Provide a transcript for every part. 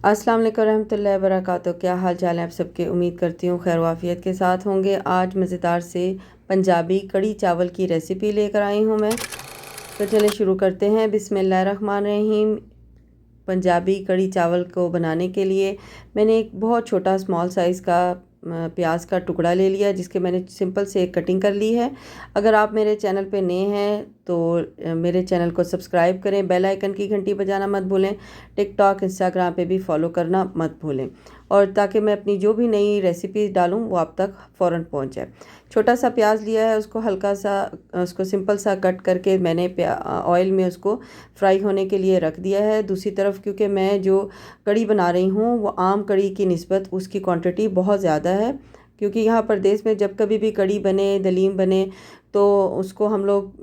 अस्सलाम वालेकुम रहमतुल्लाहि व बरकातहू। क्या हाल चाल है आप सबके। उम्मीद करती हूँ खैर वाफियत के साथ होंगे। आज मज़ेदार से पंजाबी कड़ी चावल की रेसिपी लेकर आई हूँ मैं। तो चलिए शुरू करते हैं। बिस्मिल्लाहिर्रहमानिर्रहीम। पंजाबी कड़ी चावल को बनाने के लिए मैंने एक बहुत छोटा स्मॉल साइज़ का प्याज का टुकड़ा ले लिया, जिसके मैंने सिंपल से एक कटिंग कर ली है। अगर आप मेरे चैनल पे नए हैं तो मेरे चैनल को सब्सक्राइब करें, बेल आइकन की घंटी बजाना मत भूलें, टिकटॉक इंस्टाग्राम पे भी फॉलो करना मत भूलें, और ताकि मैं अपनी जो भी नई रेसिपी डालूँ वो आप तक फ़ौरन पहुंच जाए। छोटा सा प्याज लिया है, उसको हल्का सा उसको सिंपल सा कट करके मैंने ऑयल में उसको फ्राई होने के लिए रख दिया है। दूसरी तरफ क्योंकि मैं जो कड़ी बना रही हूँ वो आम कड़ी की निस्बत उसकी क्वांटिटी बहुत ज़्यादा है, क्योंकि यहाँ प्रदेश में जब कभी भी कड़ी बने, दलीम बने, तो उसको हम लोग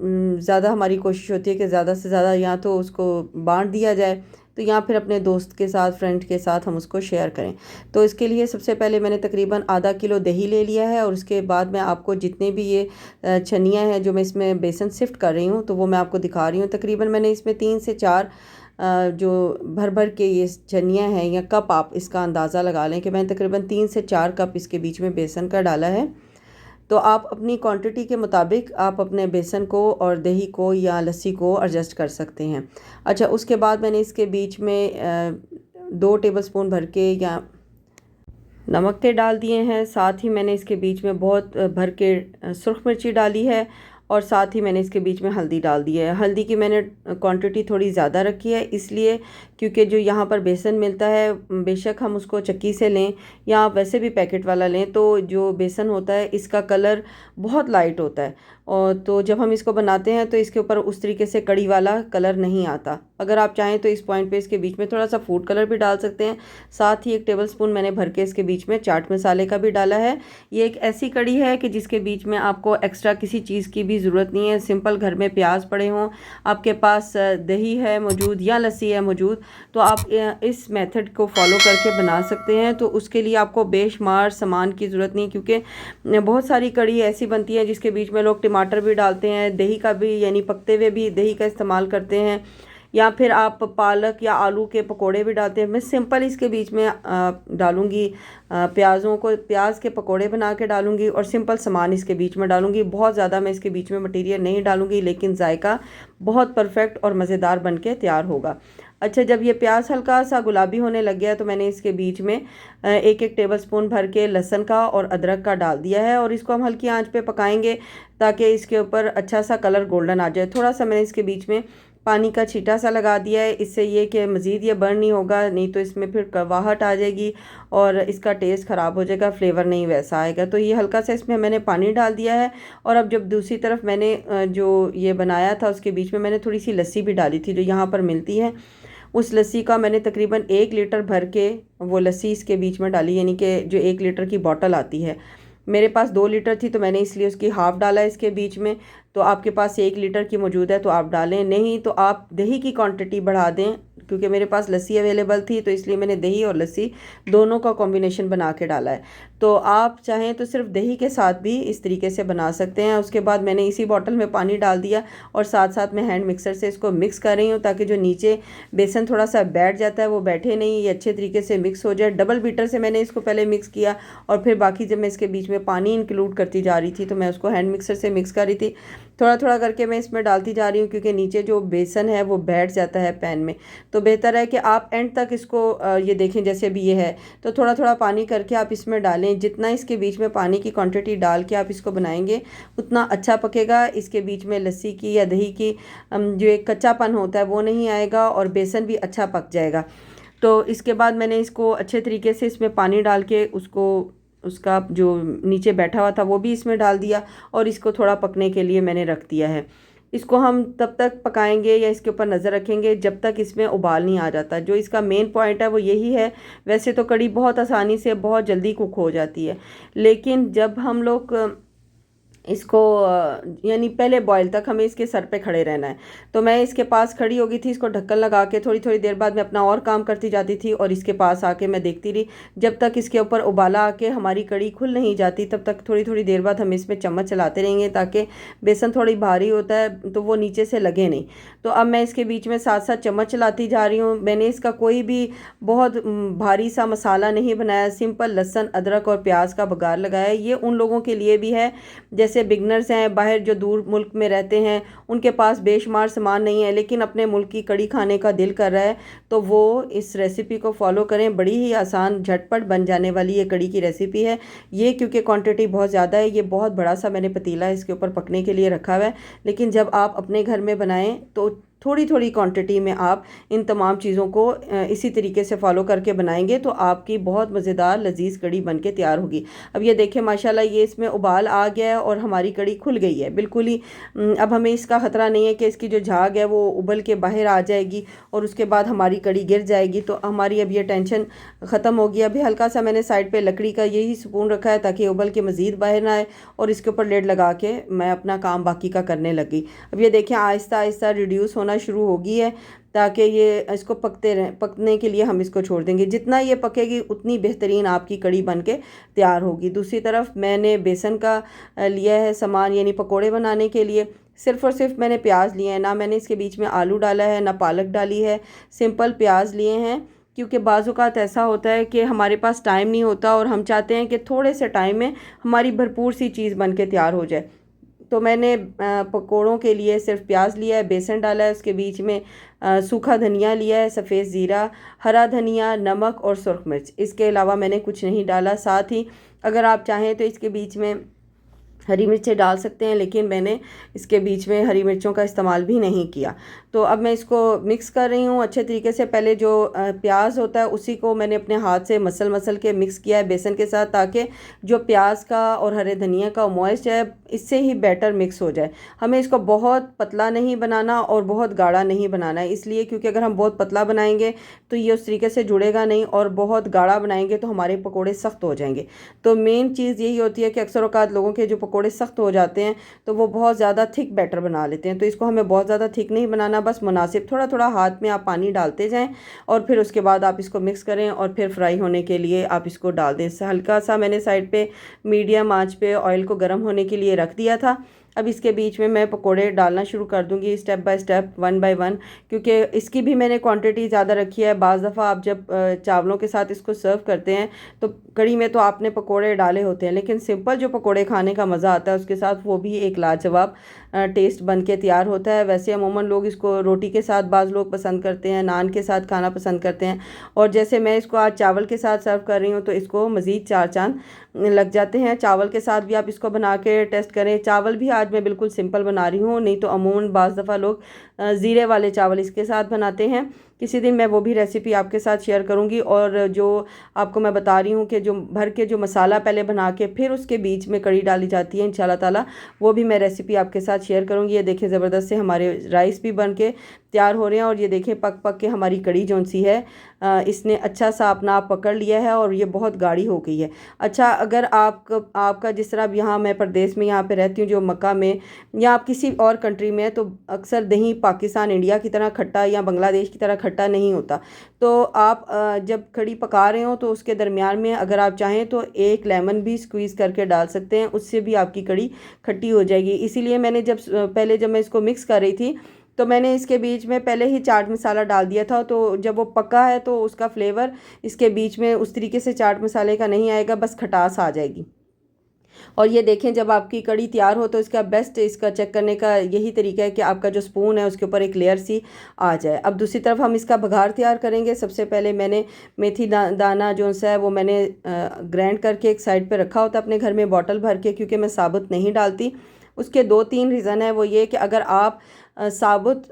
ज़्यादा हमारी कोशिश होती है कि ज़्यादा से ज़्यादा या तो उसको बांट दिया जाए, तो या फिर अपने दोस्त के साथ, फ्रेंड के साथ हम उसको शेयर करें। तो इसके लिए सबसे पहले मैंने तकरीबन आधा किलो दही ले लिया है, और उसके बाद मैं आपको जितने भी ये छनियाँ हैं जो मैं इसमें बेसन सिफ्ट कर रही हूँ तो वो मैं आपको दिखा रही हूँ। तकरीबन मैंने इसमें 3 से 4 जो भर भर के ये छनियाँ हैं या कप, आप इसका अंदाज़ा लगा लें कि मैंने तकरीबन 3 से 4 कप इसके बीच में बेसन का डाला है। तो आप अपनी क्वांटिटी के मुताबिक आप अपने बेसन को और दही को या लस्सी को एडजस्ट कर सकते हैं। अच्छा, उसके बाद मैंने इसके बीच में 2 टेबलस्पून भर के या नमक के डाल दिए हैं। साथ ही मैंने इसके बीच में बहुत भर के सुर्ख मिर्ची डाली है, और साथ ही मैंने इसके बीच में हल्दी डाल दी है। हल्दी की मैंने क्वांटिटी थोड़ी ज़्यादा रखी है, इसलिए क्योंकि जो यहाँ पर बेसन मिलता है, बेशक हम उसको चक्की से लें या आप वैसे भी पैकेट वाला लें, तो जो बेसन होता है इसका कलर बहुत लाइट होता है, और तो जब हम इसको बनाते हैं तो इसके ऊपर उस तरीके से कड़ी वाला कलर नहीं आता। अगर आप चाहें तो इस पॉइंट पे इसके बीच में थोड़ा सा फूड कलर भी डाल सकते हैं। साथ ही 1 टेबलस्पून मैंने भर के इसके बीच में चाट मसाले का भी डाला है। ये एक ऐसी कड़ी है कि जिसके बीच में आपको एक्स्ट्रा किसी चीज़ की भी ज़रूरत नहीं है। सिंपल घर में प्याज पड़े हों, आपके पास दही है मौजूद या लस्सी है मौजूद, तो आप इस मेथड को फॉलो करके बना सकते हैं। तो उसके लिए आपको बेशुमार सामान की ज़रूरत नहीं, क्योंकि बहुत सारी कड़ी ऐसी बनती है जिसके बीच में लोग टमाटर भी डालते हैं, दही का भी यानी पकते हुए भी दही का इस्तेमाल करते हैं, या फिर आप पालक या आलू के पकोड़े भी डालते हैं। मैं सिंपल इसके बीच में डालूंगी प्याज़ों को, प्याज के पकोड़े बना के डालूंगी, और सिंपल सामान इसके बीच में डालूंगी। बहुत ज़्यादा मैं इसके बीच में मटेरियल नहीं डालूंगी, लेकिन जायका बहुत परफेक्ट और मज़ेदार बन के तैयार होगा। अच्छा, जब ये प्याज हल्का सा गुलाबी होने लग गया तो मैंने इसके बीच में 1-1 टेबलस्पून भर के लहसुन का और अदरक का डाल दिया है, और इसको हम हल्की आंच पे पकाएंगे ताकि इसके ऊपर अच्छा सा कलर गोल्डन आ जाए। थोड़ा सा मैंने इसके बीच में पानी का छींटा सा लगा दिया है, इससे ये कि मज़ीद ये बर्न नहीं होगा, नहीं तो इसमें फिर कड़वाहट आ जाएगी और इसका टेस्ट ख़राब हो जाएगा, फ्लेवर नहीं वैसा आएगा। तो ये हल्का सा इसमें मैंने पानी डाल दिया है, और अब जब दूसरी तरफ मैंने जो ये बनाया था उसके बीच में मैंने थोड़ी सी लस्सी भी डाली थी जो यहाँ पर मिलती है। उस लस्सी का मैंने तकरीबन 1 लीटर भर के वो लस्सी इसके बीच में डाली, यानी कि जो 1 लीटर की बॉटल आती है। मेरे पास 2 लीटर थी तो मैंने इसलिए उसकी हाफ़ डाला इसके बीच में। तो आपके पास 1 लीटर की मौजूद है तो आप डालें, नहीं तो आप दही की क्वांटिटी बढ़ा दें। क्योंकि मेरे पास लस्सी अवेलेबल थी तो इसलिए मैंने दही और लस्सी दोनों का कॉम्बिनेशन बना के डाला है। तो आप चाहें तो सिर्फ दही के साथ भी इस तरीके से बना सकते हैं। उसके बाद मैंने इसी बॉटल में पानी डाल दिया, और साथ साथ मैं हैंड मिक्सर से इसको मिक्स कर रही हूँ ताकि जो नीचे बेसन थोड़ा सा बैठ जाता है वो बैठे नहीं, ये अच्छे तरीके से मिक्स हो जाए। डबल बीटर से मैंने इसको पहले मिक्स किया, और फिर बाकी जब मैं इसके बीच में पानी इंक्लूड करती जा रही थी तो मैं उसको हैंड मिक्सर से मिक्स कर रही थी। थोड़ा थोड़ा करके मैं इसमें डालती जा रही हूँ, क्योंकि नीचे जो बेसन है वो बैठ जाता है पैन में। तो बेहतर है कि आप एंड तक इसको ये देखें, जैसे भी ये है तो थोड़ा थोड़ा पानी करके आप इसमें डालें। जितना इसके बीच में पानी की क्वांटिटी डाल के आप इसको बनाएंगे उतना अच्छा पकेगा। इसके बीच में लस्सी की या दही की जो एक कच्चापन होता है वो नहीं आएगा, और बेसन भी अच्छा पक जाएगा। तो इसके बाद मैंने इसको अच्छे तरीके से इसमें पानी डाल के उसका जो नीचे बैठा हुआ था वो भी इसमें डाल दिया, और इसको थोड़ा पकने के लिए मैंने रख दिया है। इसको हम तब तक पकाएंगे या इसके ऊपर नज़र रखेंगे जब तक इसमें उबाल नहीं आ जाता। जो इसका मेन पॉइंट है वो यही है। वैसे तो कड़ी बहुत आसानी से बहुत जल्दी कुक हो जाती है, लेकिन जब हम लोग इसको यानी पहले बॉयल तक हमें इसके सर पे खड़े रहना है। तो मैं इसके पास खड़ी हो गई थी, इसको ढक्कन लगा के थोड़ी थोड़ी देर बाद मैं अपना और काम करती जाती थी और इसके पास आके मैं देखती रही जब तक इसके ऊपर उबाला आके हमारी कड़ी खुल नहीं जाती, तब तक थोड़ी थोड़ी देर बाद हम इसमें चम्मच चलाते रहेंगे ताकि बेसन थोड़ी भारी होता है तो वो नीचे से लगे नहीं। तो अब मैं इसके बीच में साथ साथ चम्मच चलाती जा रही हूँ। मैंने इसका कोई भी बहुत भारी सा मसाला नहीं बनाया, सिंपल लहसुन अदरक और प्याज का बघार लगाया। ये उन लोगों के लिए भी है जैसे बिगनर्स हैं, बाहर जो दूर मुल्क में रहते हैं, उनके पास बेशुमार सामान नहीं है लेकिन अपने मुल्क की कड़ी खाने का दिल कर रहा है, तो वो इस रेसिपी को फॉलो करें। बड़ी ही आसान झटपट बन जाने वाली ये कड़ी की रेसिपी है। ये क्योंकि क्वांटिटी बहुत ज़्यादा है, ये बहुत बड़ा सा मैंने पतीला इसके ऊपर पकने के लिए रखा हुआ है, लेकिन जब आप अपने घर में बनाएं तो थोड़ी थोड़ी क्वांटिटी में आप इन तमाम चीज़ों को इसी तरीके से फॉलो करके बनाएंगे तो आपकी बहुत मज़ेदार लजीज कड़ी बन के तैयार होगी। अब ये देखें माशाल्लाह ये इसमें उबाल आ गया है और हमारी कड़ी खुल गई है बिल्कुल ही। अब हमें इसका ख़तरा नहीं है कि इसकी जो झाग है वो उबल के बाहर आ जाएगी और उसके बाद हमारी कड़ी गिर जाएगी, तो हमारी अब ये टेंशन ख़त्म होगी। अभी हल्का सा मैंने साइड पर लकड़ी का यही स्पून रखा है ताकि उबल के मज़ीद बाहर ना आए और इसके ऊपर लेड लगा के मैं अपना काम बाकी का करने लगी। अब ये देखें आहिस्ता आहिस्ता रिड्यूस होना शुरू होगी है ताकि ये इसको पकने के लिए हम इसको छोड़ देंगे। जितना ये पकेगी उतनी बेहतरीन आपकी कड़ी बन के तैयार होगी। दूसरी तरफ मैंने बेसन का लिया है सामान, यानी पकोड़े बनाने के लिए सिर्फ़ और सिर्फ मैंने प्याज लिए हैं, ना मैंने इसके बीच में आलू डाला है ना पालक डाली है, सिंपल प्याज लिए हैं। क्योंकि बाज़ औक़ात ऐसा होता है कि हमारे पास टाइम नहीं होता और हम चाहते हैं कि थोड़े से टाइम में हमारी भरपूर सी चीज़ बन के तैयार हो जाए। तो मैंने पकोड़ों के लिए सिर्फ प्याज लिया है, बेसन डाला है, उसके बीच में सूखा धनिया लिया है, सफ़ेद ज़ीरा, हरा धनिया, नमक और सुरख मिर्च। इसके अलावा मैंने कुछ नहीं डाला। साथ ही अगर आप चाहें तो इसके बीच में हरी मिर्चें डाल सकते हैं, लेकिन मैंने इसके बीच में हरी मिर्चों का इस्तेमाल भी नहीं किया। तो अब मैं इसको मिक्स कर रही हूँ अच्छे तरीके से। पहले जो प्याज होता है उसी को मैंने अपने हाथ से मसल मसल के मिक्स किया है बेसन के साथ, ताकि जो प्याज का और हरे धनिया का मॉइस्ट है इससे ही बैटर मिक्स हो जाए। हमें इसको बहुत पतला नहीं बनाना और बहुत गाढ़ा नहीं बनाना है, इसलिए क्योंकि अगर हम बहुत पतला बनाएंगे तो ये उस तरीके से जुड़ेगा नहीं और बहुत गाढ़ा बनाएंगे तो हमारे पकोड़े सख्त हो जाएंगे। तो मेन चीज़ यही होती है कि अक्सर औक़ात लोगों के जो पकोड़े सख्त हो जाते हैं तो वो बहुत ज़्यादा थिक बैटर बना लेते हैं। तो इसको हमें बहुत ज़्यादा थिक नहीं बनाना, बस मुनासिब थोड़ा थोड़ा हाथ में आप पानी डालते जाएं और फिर उसके बाद आप इसको मिक्स करें और फिर फ्राई होने के लिए आप इसको डाल दें। हल्का सा मैंने साइड पे मीडियम आंच पे ऑयल को गर्म होने के लिए रख दिया था। अब इसके बीच में मैं पकोड़े डालना शुरू कर दूंगी step by step, one by one, क्योंकि इसकी भी मैंने क्वांटिटी ज़्यादा रखी है। बाज़ दफ़ा आप जब चावलों के साथ इसको सर्व करते हैं तो कड़ी में तो आपने पकोड़े डाले होते हैं, लेकिन सिंपल जो पकोड़े खाने का मज़ा आता है उसके साथ वो भी एक लाजवाब टेस्ट बन के तैयार होता है। वैसे अमूमन लोग इसको रोटी के साथ बाज़ लोग पसंद करते हैं, नान के साथ खाना पसंद करते हैं, और जैसे मैं इसको आज चावल के साथ सर्व कर रही हूँ तो इसको मज़ीद चार चांद लग जाते हैं। चावल के साथ भी आप इसको बना के टेस्ट करें। चावल भी आज मैं बिल्कुल सिंपल बना रही हूँ, नहीं तो अमूमन बाज़ दफ़ा लोग ज़ीरे वाले चावल इसके साथ बनाते हैं। किसी दिन मैं वो भी रेसिपी आपके साथ शेयर करूंगी। और जो आपको मैं बता रही हूँ कि जो भर के जो मसाला पहले बना के फिर उसके बीच में कड़ी डाली जाती है, इंशाल्लाह ताला वो भी मैं रेसिपी आपके साथ शेयर करूंगी। ये देखें ज़बरदस्त से हमारे राइस भी बन के तैयार हो रहे हैं और ये देखें पक पक के हमारी कड़ी जौन सी है इसने अच्छा सा अपना आप पकड़ लिया है और ये बहुत गाढ़ी हो गई है। अच्छा, अगर आपका जिस तरह अब यहाँ मैं प्रदेश में यहाँ पे रहती हूँ जो मक्का में, या आप किसी और कंट्री में, तो अक्सर दही पाकिस्तान इंडिया की तरह खट्टा या बांग्लादेश की तरह खट्टा नहीं होता। तो आप जब कड़ी पका रहे हो तो उसके दरमियान में अगर आप चाहें तो एक लेमन भी स्क्वीज़ करके डाल सकते हैं, उससे भी आपकी कड़ी खट्टी हो जाएगी। इसीलिए मैंने जब मैं इसको मिक्स कर रही थी तो मैंने इसके बीच में पहले ही चाट मसाला डाल दिया था। तो जब वो पका है तो उसका फ्लेवर इसके बीच में उस तरीके से चाट मसाले का नहीं आएगा, बस खटास आ जाएगी। और ये देखें जब आपकी कड़ी तैयार हो तो इसका बेस्ट इसका चेक करने का यही तरीका है कि आपका जो स्पून है उसके ऊपर एक लेयर सी आ जाए। अब दूसरी तरफ हम इसका बघार तैयार करेंगे। सबसे पहले मैंने मेथी दाना जो सा है वो मैंने ग्राइंड करके एक साइड पे रखा होता अपने घर में बॉटल भर के, क्योंकि मैं साबुत नहीं डालती। उसके 2-3 रीज़न है। वो ये कि अगर आप साबुत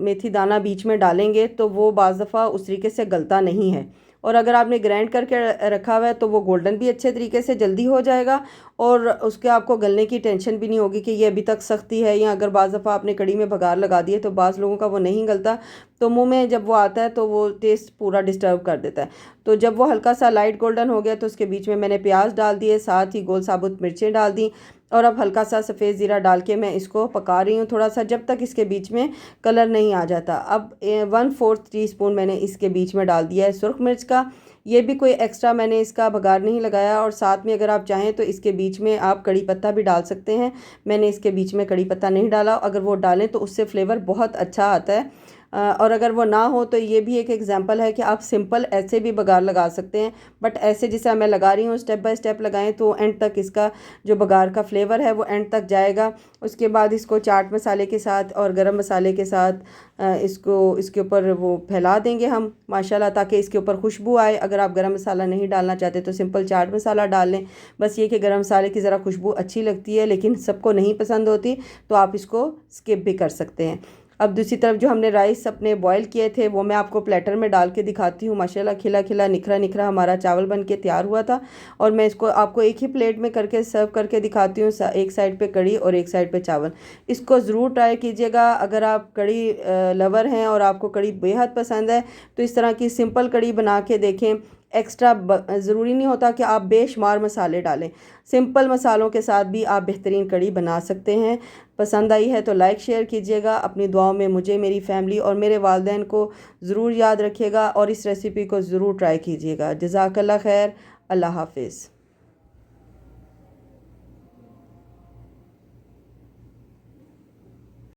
मेथी दाना बीच में डालेंगे तो वो बाज़ दफ़ा उस तरीके से गलता नहीं है, और अगर आपने ग्राइंड करके रखा हुआ है तो वो गोल्डन भी अच्छे तरीके से जल्दी हो जाएगा और उसके आपको गलने की टेंशन भी नहीं होगी कि ये अभी तक सख्ती है। या अगर बाज़ दफ़ा आपने कड़ी में बघार लगा दिए तो बाज़ लोगों का वो नहीं गलता, तो मुंह में जब वो आता है तो वो टेस्ट पूरा डिस्टर्ब कर देता है। तो जब वो हल्का सा लाइट गोल्डन हो गया तो उसके बीच में मैंने प्याज डाल दिए, साथ ही गोल साबुत मिर्चें डाल दी और अब हल्का सा सफ़ेद ज़ीरा डाल के मैं इसको पका रही हूँ थोड़ा सा, जब तक इसके बीच में कलर नहीं आ जाता। अब 1/4 टीस्पून मैंने इसके बीच में डाल दिया है सुरख मिर्च का। ये भी कोई एक्स्ट्रा मैंने इसका बघार नहीं लगाया। और साथ में अगर आप चाहें तो इसके बीच में आप कड़ी पत्ता भी डाल सकते हैं। मैंने इसके बीच में कड़ी पत्ता नहीं डाला, अगर वो डालें तो उससे फ्लेवर बहुत अच्छा आता है। और अगर वो ना हो तो ये भी एक एग्जांपल है कि आप सिंपल ऐसे भी बघार लगा सकते हैं, बट ऐसे जैसे मैं लगा रही हूँ स्टेप बाय स्टेप लगाएं तो एंड तक इसका जो बघार का फ्लेवर है वो एंड तक जाएगा। उसके बाद इसको चाट मसाले के साथ और गरम मसाले के साथ इसको इसके ऊपर वो फैला देंगे हम माशाल्लाह, ताकि इसके ऊपर खुशबू आए। अगर आप गरम मसाला नहीं डालना चाहते तो सिंपल चाट मसाला डाल लें। बस ये कि गरम मसाले की ज़रा खुशबू अच्छी लगती है, लेकिन सबको नहीं पसंद होती, तो आप इसको स्किप भी कर सकते हैं। अब दूसरी तरफ जो हमने राइस अपने बॉईल किए थे वो मैं आपको प्लेटर में डाल के दिखाती हूँ। माशाल्लाह खिला खिला निखरा निखरा हमारा चावल बन के तैयार हुआ था। और मैं इसको आपको एक ही प्लेट में करके सर्व करके दिखाती हूँ। एक साइड पे कड़ी और एक साइड पे चावल। इसको ज़रूर ट्राई कीजिएगा। अगर आप कड़ी लवर हैं और आपको कड़ी बेहद पसंद है तो इस तरह की सिंपल कड़ी बना के देखें। एक्स्ट्रा ज़रूरी नहीं होता कि आप बेशुमार मसाले डालें, सिंपल मसालों के साथ भी आप बेहतरीन कड़ी बना सकते हैं। पसंद आई है तो लाइक शेयर कीजिएगा। अपनी दुआओं में मुझे, मेरी फैमिली और मेरे वालिदैन को ज़रूर याद रखिएगा और इस रेसिपी को ज़रूर ट्राई कीजिएगा। जज़ाकल्लाह खैर। अल्लाह हाफ़िज़।